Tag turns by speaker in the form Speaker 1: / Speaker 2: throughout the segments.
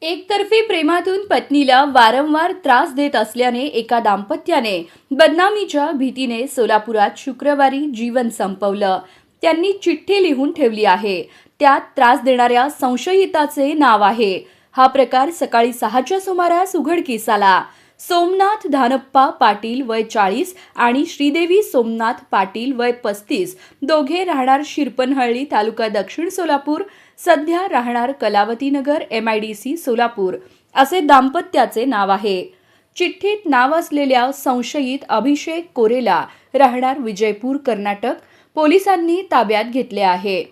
Speaker 1: एकतर्फी प्रेमातून पत्नीला वारंवार त्रास देत असल्याने एका दाम्पत्याने बदनामीच्या भीतीने सोलापुरात शुक्रवारी जीवन संपवलं. त्यांनी चिठ्ठी लिहून ठेवली आहे. त्यात त्रास देणाऱ्या संशयिताचे नाव आहे. हा प्रकार सकाळी 6च्या सुमारास उघडकीस आला. सोमनाथ धानप्पा पाटील वय 40 आणि श्रीदेवी सोमनाथ पाटील वय 35 दोघे राहणार शिरपनहळ्ळी तालुका दक्षिण सोलापूर, सध्या राहणार कलावतीनगर MIDC सोलापूर असे दाम्पत्याचे नाव आहे. चिठ्ठीत नाव असलेल्या संशयित अभिषेक कोरेला राहणार विजयपूर कर्नाटक पोलिसांनी ताब्यात घेतले आहे.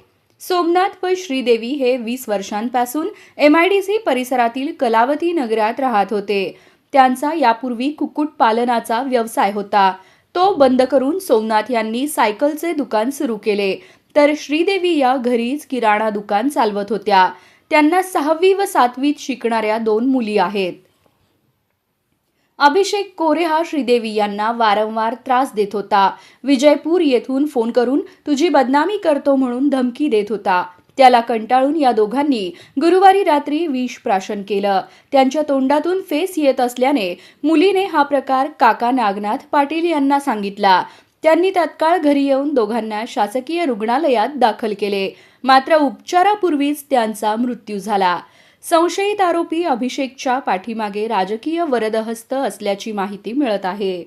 Speaker 1: सोमनाथ व श्रीदेवी हे 20 वर्षांपासून MIDC परिसरातील कलावती नगरात राहत होते. त्यांचा यापूर्वी कुक्कुटपालनाचा व्यवसाय होता. तो बंद करून सोमनाथ यांनी सायकलचे दुकान सुरू केले, तर श्रीदेवी या घरीच किराणा दुकान चालवत होत्या. त्यांना 6वी व 7वीत शिकणाऱ्या 2 मुली आहेत. अभिषेक कोरे हा श्रीदेवी यांना वारंवार त्रास देत होता. विजयपूर येथून फोन करून तुझी बदनामी करतो म्हणून धमकी देत होता. त्याला कंटाळून या दोघांनी गुरुवारी रात्री विष प्राशन केलं. त्यांच्या तोंडातून फेस येत असल्याने मुलीने हा प्रकार काका नागनाथ पाटील यांना सांगितला. त्यांनी तत्काळ घरी येऊन दोघांना शासकीय रुग्णालयात दाखल केले. मात्र उपचारापूर्वीच त्यांचा मृत्यू झाला. संशयित आरोपी अभिषेकच्या पाठीमागे राजकीय वरदहस्त असल्याची माहिती मिळत आहे.